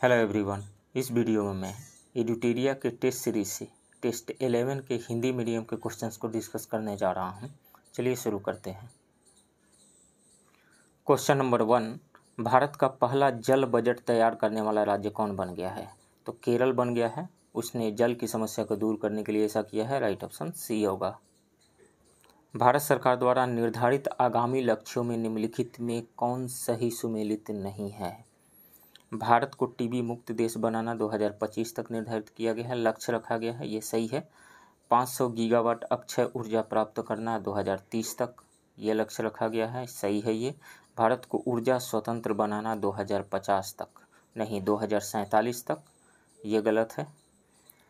Hello everyone. इस video में मैं एडुटेरिया के टेस्ट सीरीज से टेस्ट 11 के हिंदी मीडियम के क्वेश्चंस को डिस्कस करने जा रहा हूं। चलिए शुरू करते हैं। क्वेश्चन नंबर 1, भारत का पहला जल बजट तैयार करने वाला राज्य कौन बन गया है? तो केरल बन गया है। उसने जल की समस्या को दूर करने के लिए ऐसा किया है। राइट ऑप्शन सी होगा। भारत सरकार द्वारा निर्धारित आगामी लक्ष्यों में निम्नलिखित में कौन सही सुमेलित नहीं है? भारत को टीबी मुक्त देश बनाना 2025 तक निर्धारित किया गया है, लक्ष्य रखा गया है, ये सही है। 500 गीगावाट अक्षय ऊर्जा प्राप्त करना 2030 तक, ये लक्ष्य रखा गया है, सही है ये। भारत को ऊर्जा स्वतंत्र बनाना 2050 तक, नहीं 2047 तक, ये गलत है।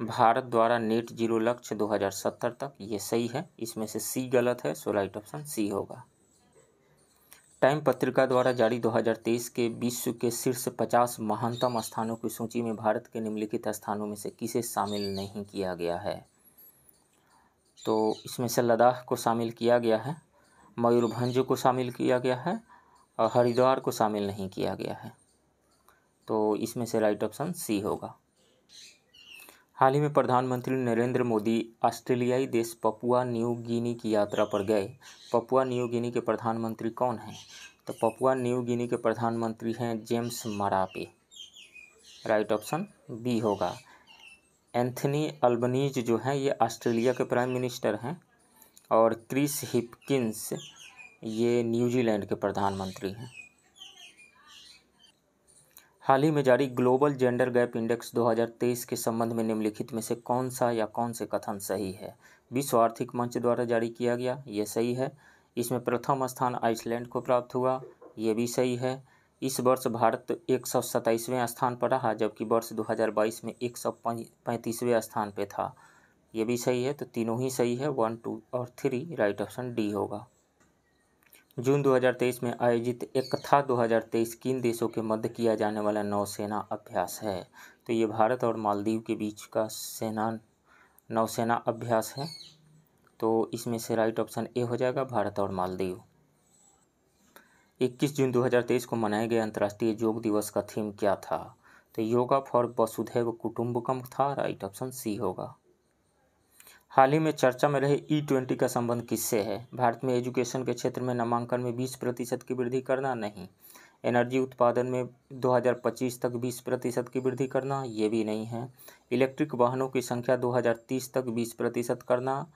भारत द्वारा नेट जीरो लक्ष्य 2070 तक, ये सही है। इसमें से सी गलत है, सो राइट ऑप्शन सी होगा। टाइम पत्रिका द्वारा जारी 2023 के विश्व के शीर्ष 50 महानतम स्थानों की सूची में भारत के निम्नलिखित स्थानों में से किसे शामिल नहीं किया गया है? तो इसमें से लद्दाख को शामिल किया गया है, मयूरभंज को शामिल किया गया है और हरिद्वार को शामिल नहीं किया गया है। तो इसमें से राइट ऑप्शन सी होगा। हाल ही में प्रधानमंत्री नरेंद्र मोदी ऑस्ट्रेलियाई देश पपुआ न्यू गिनी की यात्रा पर गए। पपुआ न्यू गिनी के प्रधानमंत्री कौन हैं? तो पपुआ न्यू गिनी के प्रधानमंत्री हैं James Marape. Right option B होगा। एंथनी अल्बनीज जो हैं ये ऑस्ट्रेलिया के प्राइम मिनिस्टर हैं और क्रिस हिपकिंस ये न्यूजीलैंड के प्रधानमंत्री हैं। हाल ही में जारी ग्लोबल जेंडर गैप इंडेक्स 2023 के संबंध में निम्नलिखित में से कौन सा या कौन से कथन सही है? विश्व आर्थिक मंच द्वारा जारी किया गया, ये सही है। इसमें प्रथम स्थान आइसलैंड को प्राप्त हुआ, ये भी सही है। इस वर्ष भारत 127वें स्थान पर रहा, जबकि वर्ष 2022 में 135वें स्थान पे था, ये भी सही है। तो तीनों ही सही है, 1, 2 और 3, राइट ऑप्शन डी होगा। जून 2023 में आयोजित एकथा 2023 किन देशों के मध्य किया जाने वाला नौसेना अभ्यास है? तो ये भारत और मालदीव के बीच का नौसेना अभ्यास है। तो इसमें से राइट ऑप्शन ए हो जाएगा, भारत और मालदीव। 21 जून 2023 को मनाए गए अंतर्राष्ट्रीय योग दिवस का थीम क्या था? तो योगा फॉर वसुधैव कुटुंबकम था, राइट ऑप्शन सी होगा। हाल ही में चर्चा में रहे E20 का संबंध किससे है? भारत में एजुकेशन के क्षेत्र में नामांकन में 20% की वृद्धि करना, नहीं। एनर्जी उत्पादन में 2025 तक 20% की वृद्धि करना, ये भी नहीं है। इलेक्ट्रिक वाहनों की संख्या 2030 तक 20% करना,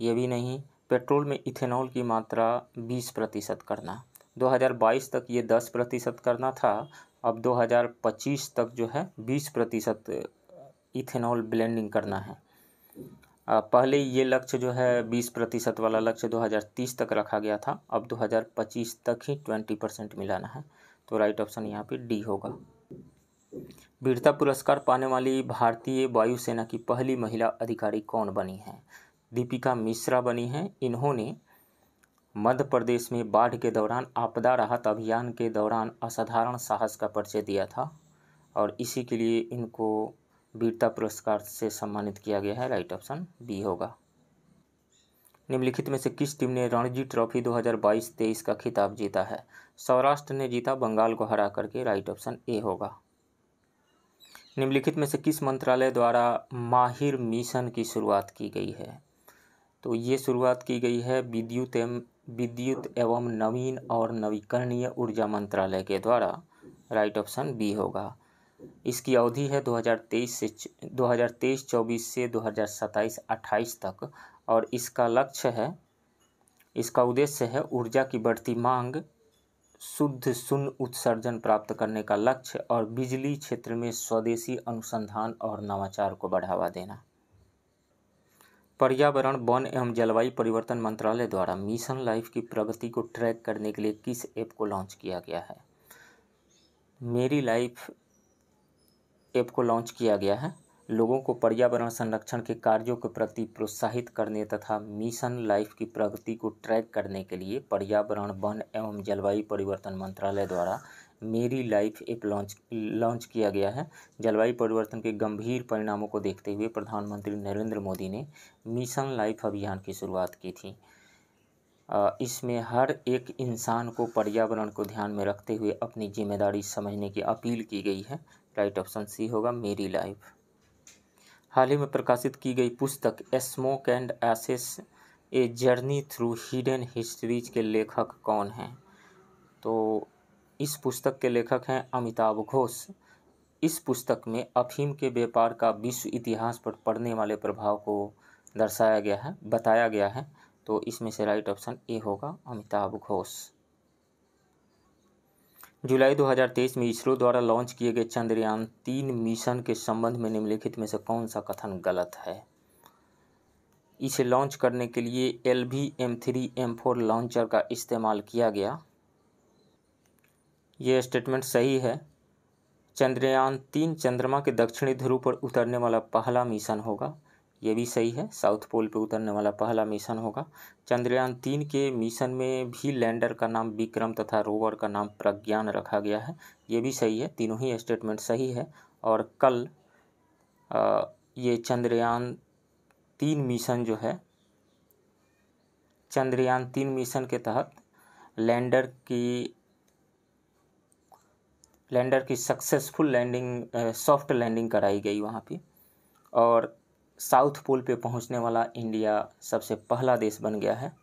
ये भी नहीं। पेट्रोल में इथेनॉल की मात्रा 20% करना। 2022 तक ये 10% करना था, अब 2025 तक जो है 20% इथेनॉल ब्लेंडिंग करना है। पहले ये लक्ष्य जो है 20% वाला लक्ष्य 2030 तक रखा गया था, अब 2025 तक ही 20% मिलाना है। तो राइट ऑप्शन यहाँ पे डी होगा। वीरता पुरस्कार पाने वाली भारतीय वायुसेना की पहली महिला अधिकारी कौन बनी है? दीपिका मिश्रा बनी हैं। इन्होंने मध्य प्रदेश में बाढ़ के दौरान आपदा राहत अभियान के दौरान असाधारण साहस का परिचय दिया था और इसी के लिए इनको वीरता पुरस्कार से सम्मानित किया गया है। राइट ऑप्शन बी होगा। निम्नलिखित में से किस टीम ने रणजी ट्रॉफी 2022-23 का खिताब जीता है? सौराष्ट्र ने जीता बंगाल को हरा करके, राइट ऑप्शन ए होगा। निम्नलिखित में से किस मंत्रालय द्वारा माहिर मिशन की शुरुआत की गई है? तो ये शुरुआत की गई है विद्युत एवं नवीन और नवीकरणीय ऊर्जा मंत्रालय के द्वारा, राइट ऑप्शन बी होगा। इसकी अवधि है 2023-24 से 2027-28 तक और इसका उद्देश्य है ऊर्जा की बढ़ती मांग, शुद्ध शून्य उत्सर्जन प्राप्त करने का लक्ष्य और बिजली क्षेत्र में स्वदेशी अनुसंधान और नवाचार को बढ़ावा देना। पर्यावरण, वन एवं जलवायु परिवर्तन मंत्रालय द्वारा मिशन लाइफ की प्रगति को ट्रैक करने के लिए किस ऐप को लॉन्च किया गया है? मेरी लाइफ ऐप को लॉन्च किया गया है। लोगों को पर्यावरण संरक्षण के कार्यों के प्रति प्रोत्साहित करने तथा मिशन लाइफ की प्रगति को ट्रैक करने के लिए पर्यावरण, वन एवं जलवायु परिवर्तन मंत्रालय द्वारा मेरी लाइफ ऐप लॉन्च किया गया है। जलवायु परिवर्तन के गंभीर परिणामों को देखते हुए प्रधानमंत्री नरेंद्र मोदी ने मिशन लाइफ अभियान की शुरुआत की थी। इसमें हर एक इंसान को पर्यावरण को ध्यान में रखते हुए अपनी जिम्मेदारी समझने की अपील की गई है। राइट ऑप्शन सी होगा मेरी लाइफ। हाल ही में प्रकाशित की गई पुस्तक smoke and ashes a journey through hidden histories के लेखक कौन हैं? तो इस पुस्तक के लेखक हैं अमिताभ घोष। इस पुस्तक में अफीम के व्यापार का विश्व इतिहास पर पड़ने वाले प्रभाव को दर्शाया गया है, बताया गया है। तो इसमें से राइट ऑप्शन ए होगा अमिताभ घोष। जुलाई 2023 में इसरो द्वारा लॉन्च किए गए चंद्रयान-3 मिशन के संबंध में निम्नलिखित में से कौन सा कथन गलत है? इसे लॉन्च करने के लिए LV-M3-M4 लॉन्चर का इस्तेमाल किया गया। ये स्टेटमेंट सही है। चंद्रयान-3 चंद्रमा के दक्षिणी ध्रुव पर उतरने वाला पहला मिशन होगा। ये भी सही है, साउथ पोल पर उतरने वाला पहला मिशन होगा। चंद्रयान-3 के मिशन में भी लैंडर का नाम विक्रम तथा रोवर का नाम प्रज्ञान रखा गया है। ये भी सही है, तीनों ही स्टेटमेंट सही है। और कल ये चंद्रयान-3 मिशन जो है, चंद्रयान-3 मिशन के तहत लैंडर की सक्सेसफुल लैंडिंग, सॉफ्ट लैंडिंग कराई गई वहाँ पे। और साउथ पोल पे पहुँचने वाला इंडिया सबसे पहला देश बन गया है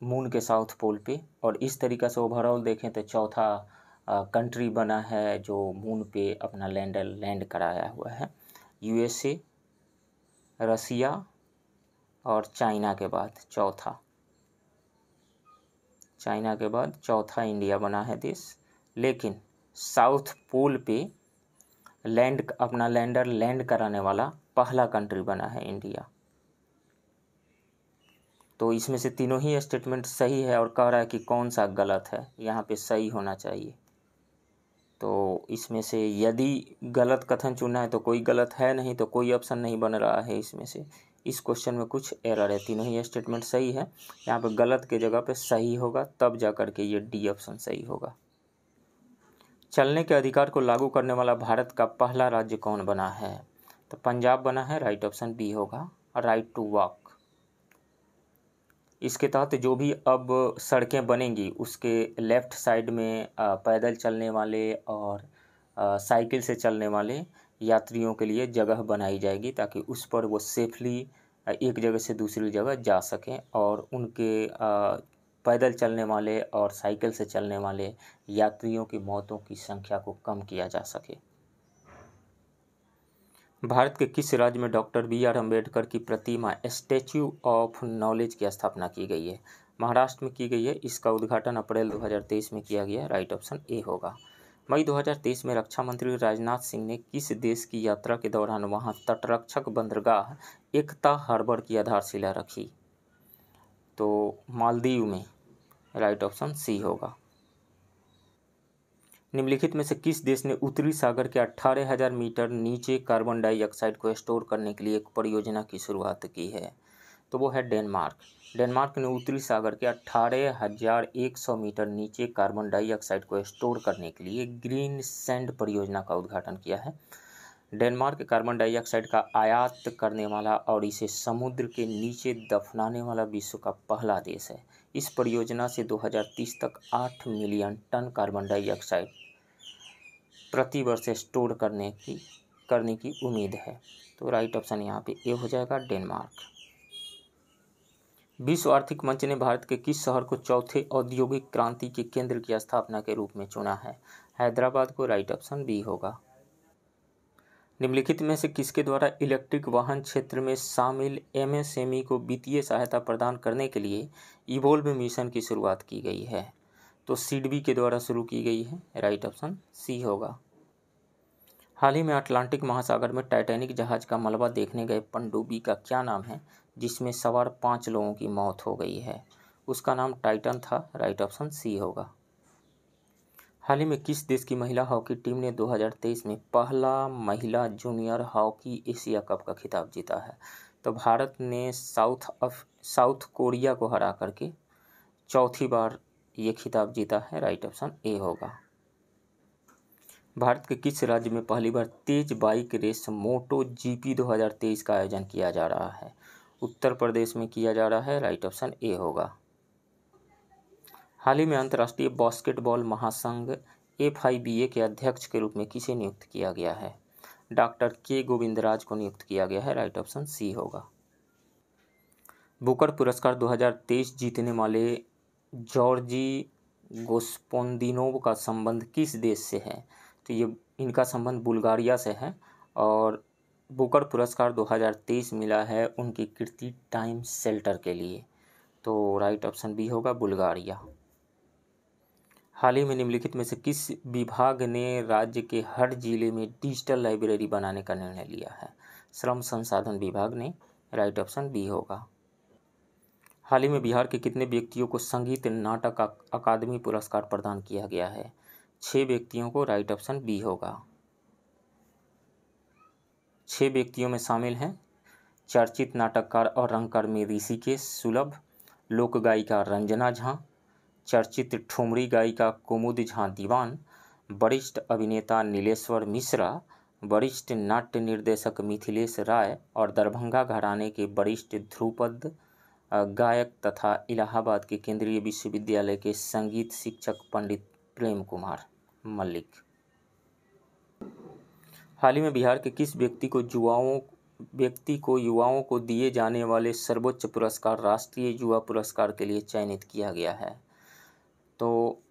मून के साउथ पोल पे। और इस तरीक़ा से ओवरऑल देखें तो चौथा कंट्री बना है जो मून पे अपना लैंड कराया हुआ है। USA, रसिया और चाइना के बाद चौथा इंडिया बना है देश। लेकिन साउथ पोल पे अपना लैंड कराने वाला पहला कंट्री बना है इंडिया। तो इसमें से तीनों ही स्टेटमेंट सही है और कह रहा है कि कौन सा गलत है, यहाँ पे सही होना चाहिए। तो इसमें से यदि गलत कथन चुना है तो कोई गलत है नहीं, तो कोई ऑप्शन नहीं बन रहा है इसमें से। इस क्वेश्चन में कुछ एरर है, तीनों ही स्टेटमेंट सही है। यहाँ पे गलत के जगह पे सही होगा, तब जा कर के ये डी ऑप्शन सही होगा। चलने के अधिकार को लागू करने वाला भारत का पहला राज्य कौन बना है? तो पंजाब बना है, राइट ऑप्शन बी होगा, राइट टू वॉक। इसके तहत जो भी अब सड़कें बनेंगी उसके लेफ़्ट साइड में पैदल चलने वाले और साइकिल से चलने वाले यात्रियों के लिए जगह बनाई जाएगी, ताकि उस पर वो सेफली एक जगह से दूसरी जगह जा सकें और उनके पैदल चलने वाले और साइकिल से चलने वाले यात्रियों की मौतों की संख्या को कम किया जा सके। भारत के किस राज्य में डॉक्टर BR अम्बेडकर की प्रतिमा स्टैच्यू ऑफ नॉलेज की स्थापना की गई है? महाराष्ट्र में की गई है। इसका उद्घाटन अप्रैल 2023 में किया गया। राइट ऑप्शन ए होगा। मई 2023 में रक्षा मंत्री राजनाथ सिंह ने किस देश की यात्रा के दौरान वहां तटरक्षक बंदरगाह एकता हार्बर की आधारशिला रखी? तो मालदीव में, राइट ऑप्शन सी होगा। निम्नलिखित में से किस देश ने उत्तरी सागर के 18,000 मीटर नीचे कार्बन डाइऑक्साइड को स्टोर करने के लिए एक परियोजना की शुरुआत की है? तो वो है डेनमार्क। डेनमार्क ने उत्तरी सागर के 18,100 मीटर नीचे कार्बन डाइऑक्साइड को स्टोर करने के लिए ग्रीन सैंड परियोजना का उद्घाटन किया है। डेनमार्क कार्बन डाइऑक्साइड का आयात करने वाला और इसे समुद्र के नीचे दफनाने वाला विश्व का पहला देश है। इस परियोजना से 2030 तक 8 मिलियन टन कार्बन डाइऑक्साइड प्रति वर्ष स्टोर करने की उम्मीद है। तो राइट ऑप्शन यहाँ पे ए हो जाएगा, डेनमार्क। विश्व आर्थिक मंच ने भारत के किस शहर को चौथे औद्योगिक क्रांति के केंद्र की स्थापना के रूप में चुना है? हैदराबाद को, राइट ऑप्शन बी होगा। निम्नलिखित में से किसके द्वारा इलेक्ट्रिक वाहन क्षेत्र में शामिल MSME को वित्तीय सहायता प्रदान करने के लिए इवोल्व मिशन की शुरुआत की गई है? तो सिडबी के द्वारा शुरू की गई है। राइट ऑप्शन सी होगा। हाल ही में अटलांटिक महासागर में टाइटैनिक जहाज का मलबा देखने गए पनडुब्बी का क्या नाम है जिसमें सवार 5 लोगों की मौत हो गई है? उसका नाम टाइटन था। राइट ऑप्शन सी होगा। हाल ही में किस देश की महिला हॉकी टीम ने 2023 में पहला महिला जूनियर हॉकी एशिया कप का खिताब जीता है? तो भारत ने साउथ कोरिया को हरा करके चौथी बार ये खिताब जीता है। राइट ऑप्शन ए होगा। भारत के किस राज्य में पहली बार तेज बाइक रेस मोटो GP 2023 का आयोजन किया जा रहा है? उत्तर प्रदेश में किया जा रहा है। राइट ऑप्शन ए होगा। हाल ही में अंतर्राष्ट्रीय बास्केटबॉल महासंघ FIBA के अध्यक्ष के रूप में किसे नियुक्त किया गया है? डॉक्टर के गोविंदराज को नियुक्त किया गया है। राइट ऑप्शन सी होगा। बुकर पुरस्कार 2023 जीतने वाले जॉर्जी गोस्पोंदिनोव का संबंध किस देश से है? तो ये इनका संबंध बुल्गारिया से है और बुकर पुरस्कार 2023 मिला है उनकी कृति टाइम शेल्टर के लिए। तो राइट ऑप्शन बी होगा, बुल्गारिया। हाल ही में निम्नलिखित में से किस विभाग ने राज्य के हर जिले में डिजिटल लाइब्रेरी बनाने का निर्णय लिया है? श्रम संसाधन विभाग ने। राइट ऑप्शन बी होगा। हाल ही में बिहार के कितने व्यक्तियों को संगीत नाटक अकादमी पुरस्कार प्रदान किया गया है? 6 व्यक्तियों को। राइट ऑप्शन बी होगा। 6 व्यक्तियों में शामिल हैं चर्चित नाटककार और रंगकर्मी ऋषिकेश सुलभ, लोक गायिका रंजना झा, चर्चित ठुमरी गायिका कुमुद झा दीवान, वरिष्ठ अभिनेता नीलेश्वर मिश्रा, वरिष्ठ नाट्य निर्देशक मिथिलेश राय और दरभंगा घराने के वरिष्ठ ध्रुपद गायक तथा इलाहाबाद के केंद्रीय विश्वविद्यालय के संगीत शिक्षक पंडित प्रेम कुमार मल्लिक। हाल ही में बिहार के किस व्यक्ति को युवाओं को दिए जाने वाले सर्वोच्च पुरस्कार राष्ट्रीय युवा पुरस्कार के लिए चयनित किया गया है? तो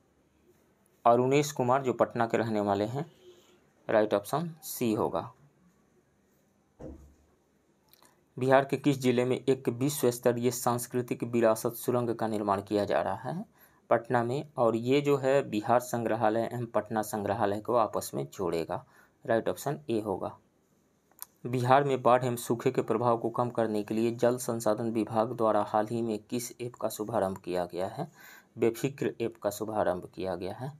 अरुणेश कुमार, जो पटना के रहने वाले हैं। राइट ऑप्शन सी होगा। बिहार के किस जिले में एक विश्व स्तरीय सांस्कृतिक विरासत सुरंग का निर्माण किया जा रहा है? पटना में। और ये जो है बिहार संग्रहालय एवं पटना संग्रहालय को आपस में जोड़ेगा। राइट ऑप्शन ए होगा। बिहार में बाढ़ एवं सूखे के प्रभाव को कम करने के लिए जल संसाधन विभाग द्वारा हाल ही में किस ऐप का शुभारंभ किया गया है? बेफिक्र ऐप का शुभारंभ किया गया है।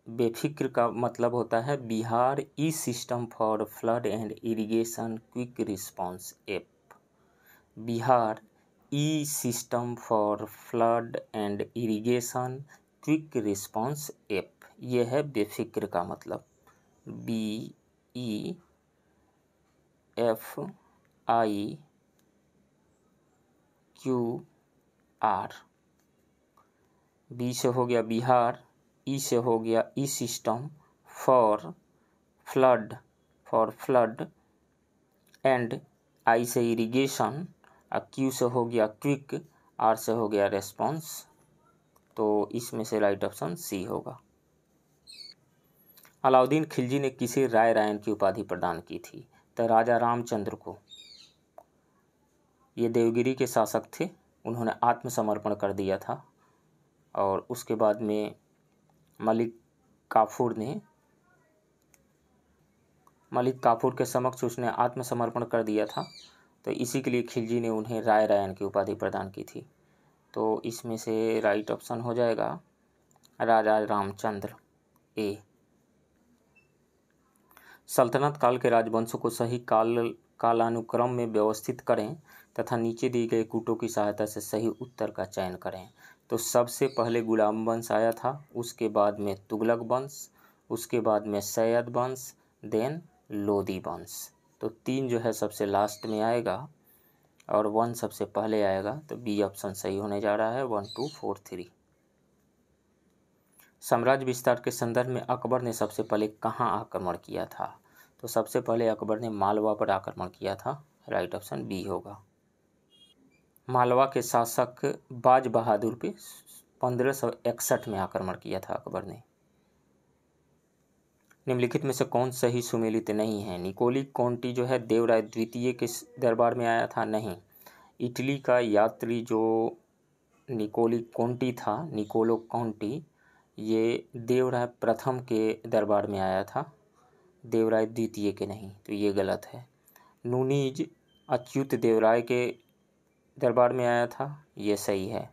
बेफिक्र का मतलब होता है Bihar E system for flood and irrigation quick response app. Bihar E system for flood and irrigation quick response app, यह है बेफिक्र का मतलब। BEFICR। बी से हो गया बिहार, ई से हो गया E system for flood and I से इरिगेशन, क्यू से हो गया क्विक, आर से हो गया रेस्पॉन्स। तो इसमें से राइट ऑप्शन सी होगा। अलाउद्दीन खिलजी ने किसे राय रायन की उपाधि प्रदान की थी? तो राजा रामचंद्र को। ये देवगिरी के शासक थे, उन्होंने आत्मसमर्पण कर दिया था और उसके बाद में मलिक काफूर के समक्ष उसने आत्मसमर्पण कर दिया था, तो इसी के लिए खिलजी ने उन्हें राय रायन की उपाधि प्रदान की थी। तो इसमें से राइट ऑप्शन हो जाएगा राजा रामचंद्र ए। सल्तनत काल के राजवंशों को सही कालानुक्रम में व्यवस्थित करें तथा नीचे दिए गए कूटों की सहायता से सही उत्तर का चयन करें। तो सबसे पहले गुलाम वंश आया था, उसके बाद में तुगलक वंश, उसके बाद में सैयद वंश, देन लोदी वंश। तो 3 जो है सबसे लास्ट में आएगा और 1 सबसे पहले आएगा। तो बी ऑप्शन सही होने जा रहा है। 1 2 4 3। साम्राज्य विस्तार के संदर्भ में अकबर ने सबसे पहले कहाँ आक्रमण किया था? तो सबसे पहले अकबर ने मालवा पर आक्रमण किया था। राइट ऑप्शन बी होगा। मालवा के शासक बाज बहादुर पे 1561 में आक्रमण किया था अकबर ने। निम्नलिखित में से कौन सही सुमेलित नहीं है? निकोली कॉन्टी जो है देवराय द्वितीय के दरबार में आया था? नहीं। इटली का यात्री जो निकोलो कॉन्टी, ये देवराय प्रथम के दरबार में आया था, देवराय द्वितीय के नहीं, तो ये गलत है। नूनीज अच्युत देवराय के दरबार में आया था, ये सही है।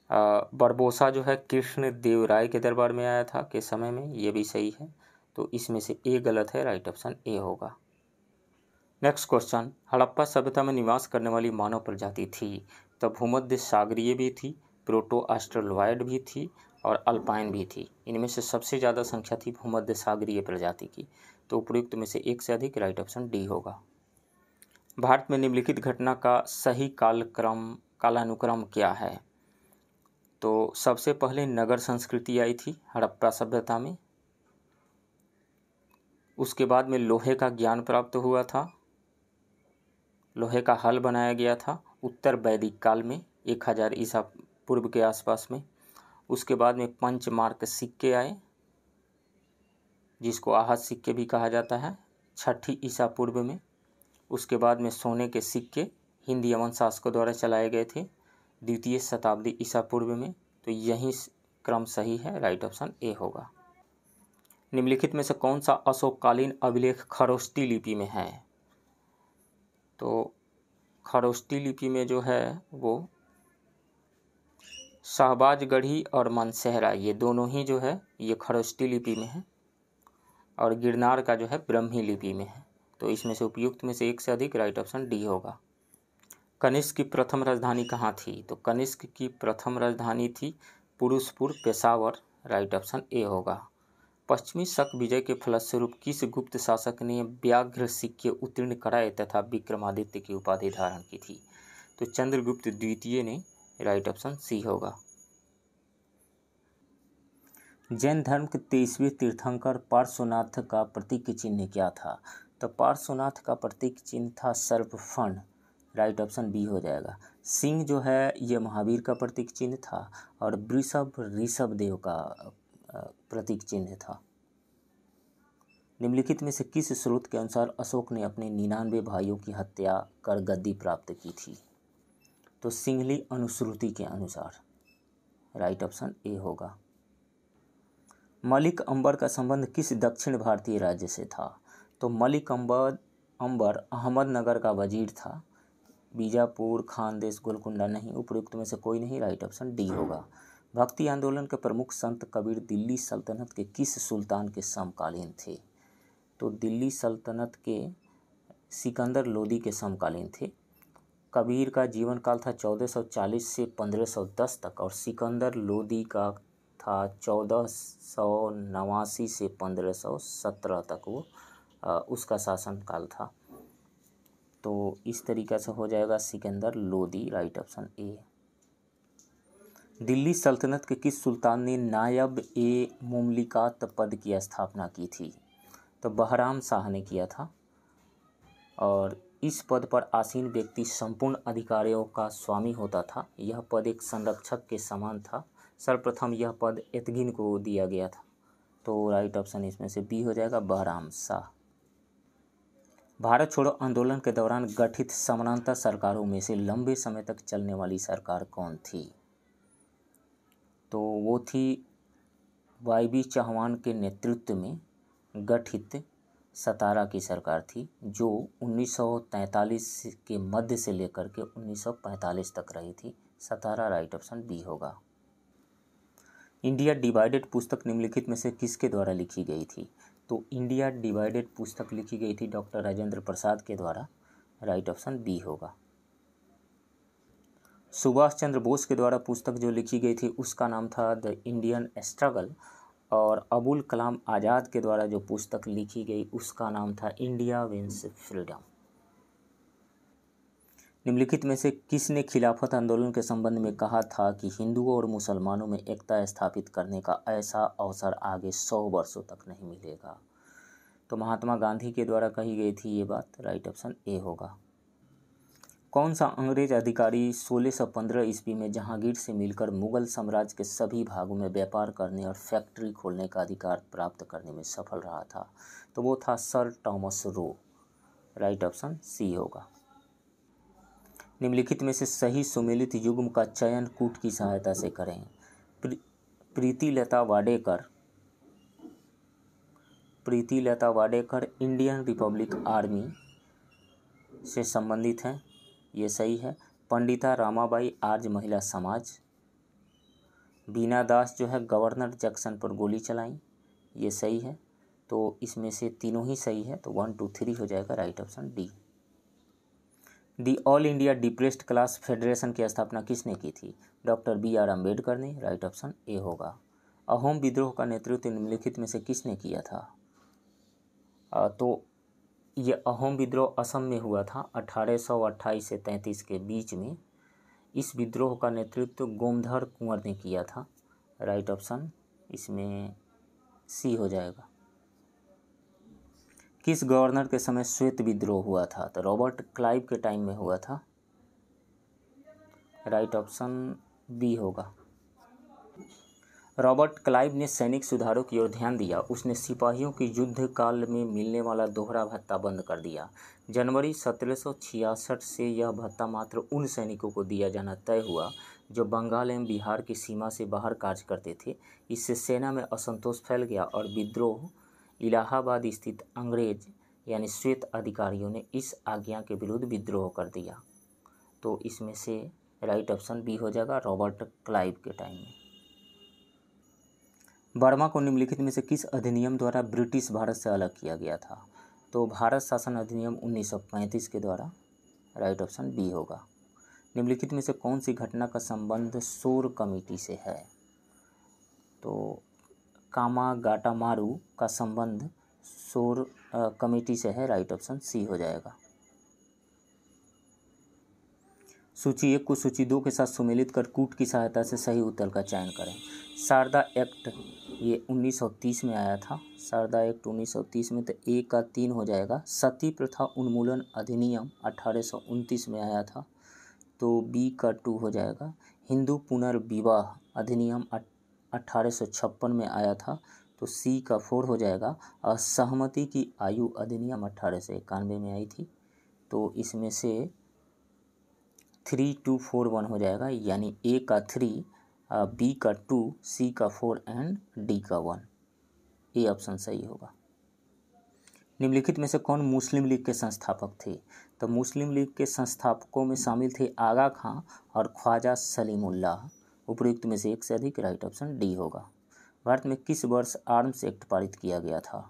बरबोसा जो है कृष्ण देव राय के दरबार में आया था के समय में, ये भी सही है। तो इसमें से ए गलत है। राइट ऑप्शन ए होगा। नेक्स्ट क्वेश्चन, हड़प्पा सभ्यता में निवास करने वाली मानव प्रजाति थी? तो भूमध्य सागरीय भी थी, प्रोटो ऑस्ट्रेलॉयड भी थी और अल्पाइन भी थी। इनमें से सबसे ज़्यादा संख्या थी भूमध्य सागरीय प्रजाति की। तो उपयुक्त में से एक से अधिक। राइट ऑप्शन डी होगा। भारत में निम्नलिखित घटना का सही कालानुक्रम क्या है? तो तो सबसे पहले नगर संस्कृति आई थी हड़प्पा सभ्यता में। उसके बाद में लोहे का ज्ञान प्राप्त हुआ था, लोहे का हल बनाया गया था उत्तर वैदिक काल में 1000 ईसा पूर्व के आसपास में। उसके बाद में पंचमार्क सिक्के आए, जिसको आहत सिक्के भी कहा जाता है, 6 ईसा पूर्व में। उसके बाद में सोने के सिक्के हिंदी यमन शासकों द्वारा चलाए गए थे 2वीं शताब्दी ईसा पूर्व में। तो यही क्रम सही है, राइट ऑप्शन ए होगा। निम्नलिखित में से कौन सा अशोककालीन अभिलेख खरोष्टी लिपि में है? तो खरोष्टी लिपि में जो है वो शहबाजगढ़ी और मानसेहरा, ये दोनों ही जो है ये खरोष्टी लिपि में है, और गिरनार का जो है ब्रह्मी लिपि में है। तो इसमें से उपयुक्त में से एक से अधिक, राइट ऑप्शन डी होगा। कनिष्क की प्रथम राजधानी कहाँ थी? तो कनिष्क की प्रथम राजधानी थी Purushpur, Peshawar, right option A होगा। पश्चिमी शक विजय के फलस्वरूप किस गुप्त शासक ने व्याघ्र सिक्के उत्तीर्ण कराए तथा विक्रमादित्य की उपाधि धारण की थी? तो चंद्रगुप्त द्वितीय ने, राइट ऑप्शन सी होगा। जैन धर्म के 23वें तीर्थंकर पार्श्वनाथ का प्रतीक चिन्ह क्या था? तो पार्श्वनाथ का प्रतीक चिन्ह था सर्प फण, राइट ऑप्शन बी हो जाएगा। सिंह जो है ये महावीर का प्रतीक चिन्ह था, और वृषभ ऋषभ देव का प्रतीक चिन्ह था। निम्नलिखित में से किस स्रोत के अनुसार अशोक ने अपने 99 भाइयों की हत्या कर गद्दी प्राप्त की थी? तो सिंहली अनुश्रुति के अनुसार, राइट ऑप्शन ए होगा। मलिक अंबर का संबंध किस दक्षिण भारतीय राज्य से था? तो मलिक अंबर अहमदनगर का वजीर था। बीजापुर, खानदेश, गोलकुंडा नहीं, उपयुक्त में से कोई नहीं, राइट ऑप्शन डी होगा। भक्ति आंदोलन के प्रमुख संत कबीर दिल्ली सल्तनत के किस सुल्तान के समकालीन थे? तो दिल्ली सल्तनत के सिकंदर लोदी के समकालीन थे। कबीर का जीवन काल था 1440 से 1510 तक, और सिकंदर लोदी का था 1489 से 1517 तक, वो उसका शासन काल था। तो इस तरीक़ा से हो जाएगा सिकंदर लोदी, राइट ऑप्शन ए। दिल्ली सल्तनत के किस सुल्तान ने नायब ए मुमलिकात पद की स्थापना की थी? तो बहराम शाह ने किया था, और इस पद पर आसीन व्यक्ति संपूर्ण अधिकारियों का स्वामी होता था। यह पद एक संरक्षक के समान था। सर्वप्रथम यह पद एतगिन को दिया गया था। तो राइट ऑप्शन इसमें से बी हो जाएगा, बहराम शाह। भारत छोड़ो आंदोलन के दौरान गठित समानांतर सरकारों में से लंबे समय तक चलने वाली सरकार कौन थी? तो वो थी वाईबी चौहान के नेतृत्व में गठित सतारा की सरकार थी, जो 1943 के मध्य से लेकर के 1945 तक रही थी। सतारा, राइट ऑप्शन बी होगा। इंडिया डिवाइडेड पुस्तक निम्नलिखित में से किसके द्वारा लिखी गई थी? तो इंडिया डिवाइडेड पुस्तक लिखी गई थी डॉक्टर राजेंद्र प्रसाद के द्वारा, राइट ऑप्शन बी होगा। सुभाष चंद्र बोस के द्वारा पुस्तक जो लिखी गई थी उसका नाम था द इंडियन स्ट्रगल, और अबुल कलाम आज़ाद के द्वारा जो पुस्तक लिखी गई उसका नाम था इंडिया विंस फ्रीडम। निम्नलिखित में से किसने खिलाफत आंदोलन के संबंध में कहा था कि हिंदुओं और मुसलमानों में एकता स्थापित करने का ऐसा अवसर आगे 100 वर्षों तक नहीं मिलेगा? तो महात्मा गांधी के द्वारा कही गई थी ये बात, राइट ऑप्शन ए होगा। कौन सा अंग्रेज अधिकारी 1615 ईस्वी में जहांगीर से मिलकर मुगल साम्राज्य के सभी भागों में व्यापार करने और फैक्ट्री खोलने का अधिकार प्राप्त करने में सफल रहा था? तो वो था sir Thomas Roe, right option C होगा। निम्नलिखित में से सही सुमेलित युग्म का चयन कूट की सहायता से करें। Pritilata Wadekar Indian Republic army से संबंधित हैं, ये सही है। पंडिता रामाबाई आर्य महिला समाज। बीना दास जो है गवर्नर जंक्शन पर गोली चलाई, ये सही है। तो इसमें से तीनों ही सही है, तो 1 2 3 हो जाएगा, right option D. The all India depressed class federation की स्थापना किसने की थी? डॉक्टर BR अम्बेडकर ने, राइट ऑप्शन ए होगा। अहोम विद्रोह का नेतृत्व निम्नलिखित में से किसने किया था? तो ये अहोम विद्रोह असम में हुआ था 1828 से 33 के बीच में। इस विद्रोह का नेतृत्व गोमधर कुंवर ने किया था। राइट ऑप्शन इसमें सी हो जाएगा। किस गवर्नर के समय श्वेत विद्रोह हुआ था? तो रॉबर्ट क्लाइव के टाइम में हुआ था। राइट ऑप्शन बी होगा। रॉबर्ट क्लाइव ने सैनिक सुधारों की ओर ध्यान दिया। उसने सिपाहियों की युद्ध काल में मिलने वाला दोहरा भत्ता बंद कर दिया। जनवरी 1766 से यह भत्ता मात्र उन सैनिकों को दिया जाना तय हुआ जो बंगाल एवं बिहार की सीमा से बाहर कार्य करते थे। इससे सेना में असंतोष फैल गया और विद्रोह इलाहाबाद स्थित अंग्रेज यानी श्वेत अधिकारियों ने इस आज्ञा के विरुद्ध विद्रोह कर दिया। तो इसमें से राइट ऑप्शन बी हो जाएगा, रॉबर्ट क्लाइव के टाइम में। बर्मा को निम्नलिखित में से किस अधिनियम द्वारा ब्रिटिश भारत से अलग किया गया था? तो भारत शासन अधिनियम 1935 के द्वारा। राइट ऑप्शन बी होगा। निम्नलिखित में से कौन सी घटना का संबंध शोर कमेटी से है? तो कामागाटामारू का संबंध शोर कमेटी से है। राइट ऑप्शन सी हो जाएगा। सूची 1 को सूची 2 के साथ सुमेलित कर कूट की सहायता से सही उत्तर का चयन करें। शारदा एक्ट ये 1930 में आया था। शारदा एक्ट 1930 में, तो ए का 3 हो जाएगा। सती प्रथा उन्मूलन अधिनियम 1829 में आया था, तो बी का 2 हो जाएगा। हिंदू पुनर्विवाह अधिनियम 1856 में आया था, तो सी का 4 हो जाएगा। और सहमति की आयु अधिनियम 1891 में आई थी, तो इसमें से 3, 2, 4, 1 हो जाएगा, यानी ए का 3, बी का 2, सी का 4 एंड डी का 1। ए ऑप्शन सही होगा। निम्नलिखित में से कौन मुस्लिम लीग के संस्थापक थे? तो मुस्लिम लीग के संस्थापकों में शामिल थे आगा खां और ख्वाजा सलीमुल्लाह। उपयुक्त में से एक से अधिक। राइट ऑप्शन डी होगा। भारत में किस वर्ष आर्म्स एक्ट पारित किया गया था?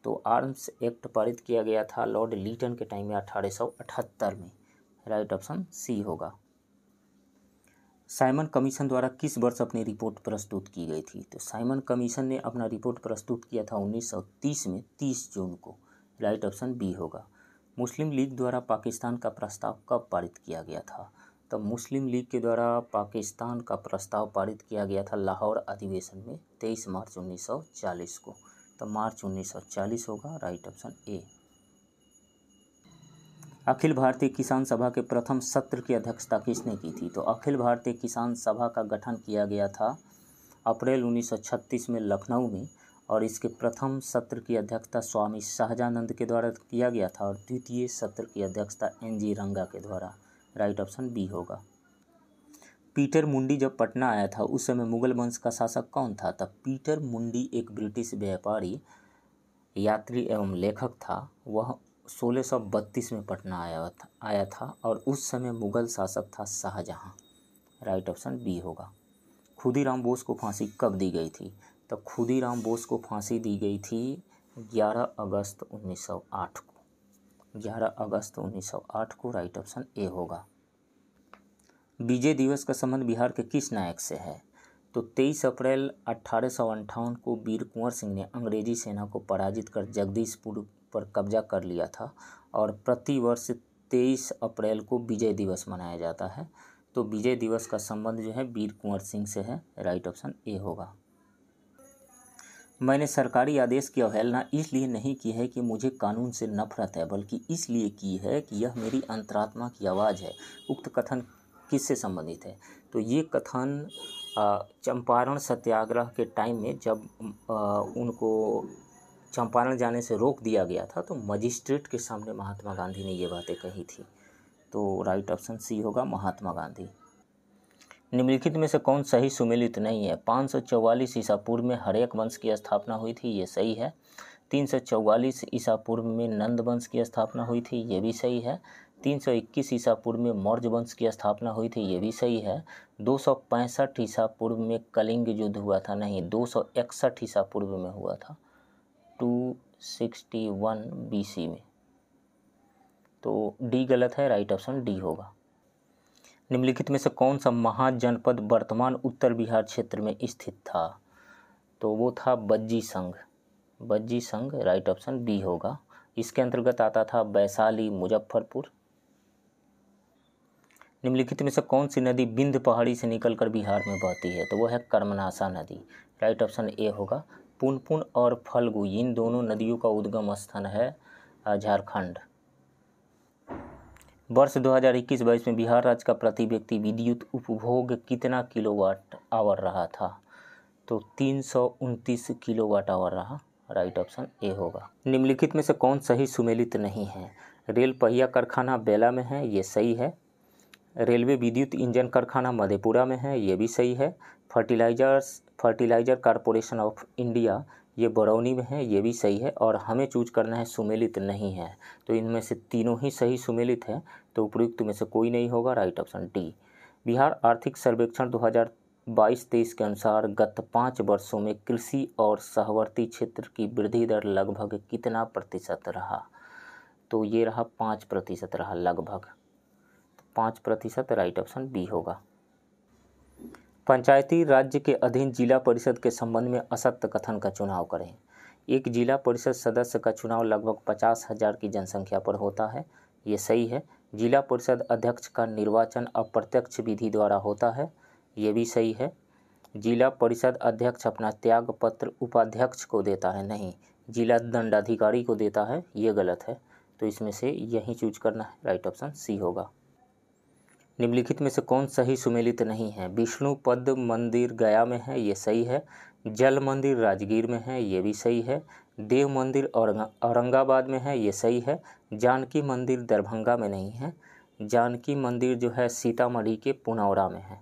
तो आर्म्स एक्ट पारित किया गया था लॉर्ड लीटन के टाइम में 1878 में। राइट ऑप्शन सी होगा। साइमन कमीशन द्वारा किस वर्ष अपनी रिपोर्ट प्रस्तुत की गई थी? तो साइमन कमीशन ने अपना रिपोर्ट प्रस्तुत किया था 1930 में, 30 जून को। राइट ऑप्शन बी होगा। मुस्लिम लीग द्वारा पाकिस्तान का प्रस्ताव कब पारित किया गया था? तो मुस्लिम लीग के द्वारा पाकिस्तान का प्रस्ताव पारित किया गया था लाहौर अधिवेशन में 23 मार्च 1940 को। तो मार्च 1940 होगा। राइट ऑप्शन ए। अखिल भारतीय किसान सभा के प्रथम सत्र की अध्यक्षता किसने की थी? तो अखिल भारतीय किसान सभा का गठन किया गया था अप्रैल 1936 में लखनऊ में, और इसके प्रथम सत्र की अध्यक्षता स्वामी शाहजानंद के द्वारा किया गया था और द्वितीय सत्र की अध्यक्षता एन.जी. रंगा के द्वारा। राइट ऑप्शन बी होगा। पीटर मुंडी जब पटना आया था उस समय मुगल वंश का शासक कौन था? तब पीटर मुंडी एक ब्रिटिश व्यापारी, यात्री एवं लेखक था। वह 1632 में पटना आया था और उस समय मुगल शासक था शाहजहां। राइट ऑप्शन बी होगा। खुदीराम बोस को फांसी कब दी गई थी? तो खुदीराम बोस को फांसी दी गई थी 11 अगस्त 1908 को। 11 अगस्त 1908 को। राइट ऑप्शन ए होगा। विजय दिवस का संबंध बिहार के किस नायक से है? तो 23 अप्रैल 1858 को वीर कुंवर सिंह ने अंग्रेजी सेना को पराजित कर जगदीशपुर पर कब्जा कर लिया था, और प्रतिवर्ष 23 अप्रैल को विजय दिवस मनाया जाता है। तो विजय दिवस का संबंध जो है वीर कुंवर सिंह से है। राइट ऑप्शन ए होगा। मैंने सरकारी आदेश की अवहेलना इसलिए नहीं की है कि मुझे कानून से नफरत है, बल्कि इसलिए की है कि यह मेरी अंतरात्मा की आवाज़ है। उक्त कथन किससे संबंधित है? तो ये कथन चंपारण सत्याग्रह के टाइम में जब उनको चंपारण जाने से रोक दिया गया था, तो मजिस्ट्रेट के सामने महात्मा गांधी ने ये बातें कही थी। तो राइट ऑप्शन सी होगा, महात्मा गांधी। निम्नलिखित में से कौन सही सुमेलित नहीं है? 544 ईसा पूर्व में हर्यक वंश की स्थापना हुई थी, ये सही है। 344 ईसा पूर्व में नंद वंश की स्थापना हुई थी, ये भी सही है। 321 ईसा पूर्व में मौर्य वंश की स्थापना हुई थी, ये भी सही है। 265 ईसा पूर्व में कलिंग युद्ध हुआ था, नहीं 261 ईसा पूर्व में हुआ था, 261 BC में। तो डी गलत है। राइट ऑप्शन डी होगा। निम्नलिखित में से कौन सा महाजनपद वर्तमान उत्तर बिहार क्षेत्र में स्थित था? तो वो था बज्जी संघ। बज्जी संघ। राइट ऑप्शन बी होगा। इसके अंतर्गत आता था वैशाली, मुजफ्फरपुर। निम्नलिखित में से कौन सी नदी विंध्य पहाड़ी से निकलकर बिहार में बहती है? तो वो है कर्मनाशा नदी। राइट ऑप्शन ए होगा। पुनपुन और फल्गु इन दोनों नदियों का उद्गम स्थान है झारखंड। वर्ष 2021-22 में बिहार राज्य का प्रति व्यक्ति विद्युत उपभोग कितना किलोवाट आवर रहा था? तो 329 किलोवाट आवर रहा। राइट ऑप्शन ए होगा। निम्नलिखित में से कौन सही सुमेलित नहीं है? रेल पहिया कारखाना बेला में है, ये सही है। रेलवे विद्युत इंजन कारखाना मधेपुरा में है, ये भी सही है। फर्टिलाइजर कॉरपोरेशन ऑफ इंडिया ये बरौनी में है, ये भी सही है। और हमें चूज करना है सुमेलित नहीं है। तो इनमें से तीनों ही सही सुमेलित है, तो उपयुक्त में से कोई नहीं होगा। Right option D. बिहार आर्थिक सर्वेक्षण 2022-23 के अनुसार गत 5 वर्षों में कृषि और सहवर्ती क्षेत्र की वृद्धि दर लगभग कितना प्रतिशत रहा? तो ये रहा 5% रहा लगभग, 5%। राइट ऑप्शन बी होगा। पंचायती राज्य के अधीन जिला परिषद के संबंध में असत्य कथन का चुनाव करें। एक जिला परिषद सदस्य का चुनाव लगभग 50,000 की जनसंख्या पर होता है, ये सही है। जिला परिषद अध्यक्ष का निर्वाचन अप्रत्यक्ष विधि द्वारा होता है, ये भी सही है। जिला परिषद अध्यक्ष अपना त्याग पत्र उपाध्यक्ष को देता है, नहीं, जिला दंडाधिकारी को देता है, ये गलत है। तो इसमें से यही चूज करना है। राइट ऑप्शन सी होगा। निम्नलिखित में से कौन सही सुमेलित नहीं है? विष्णु पद मंदिर गया में है, ये सही है। जल मंदिर राजगीर में है, ये भी सही है। देव मंदिर औरंगाबाद में है, ये सही है। जानकी मंदिर दरभंगा में नहीं है। जानकी मंदिर जो है सीतामढ़ी के पुनौरा में है,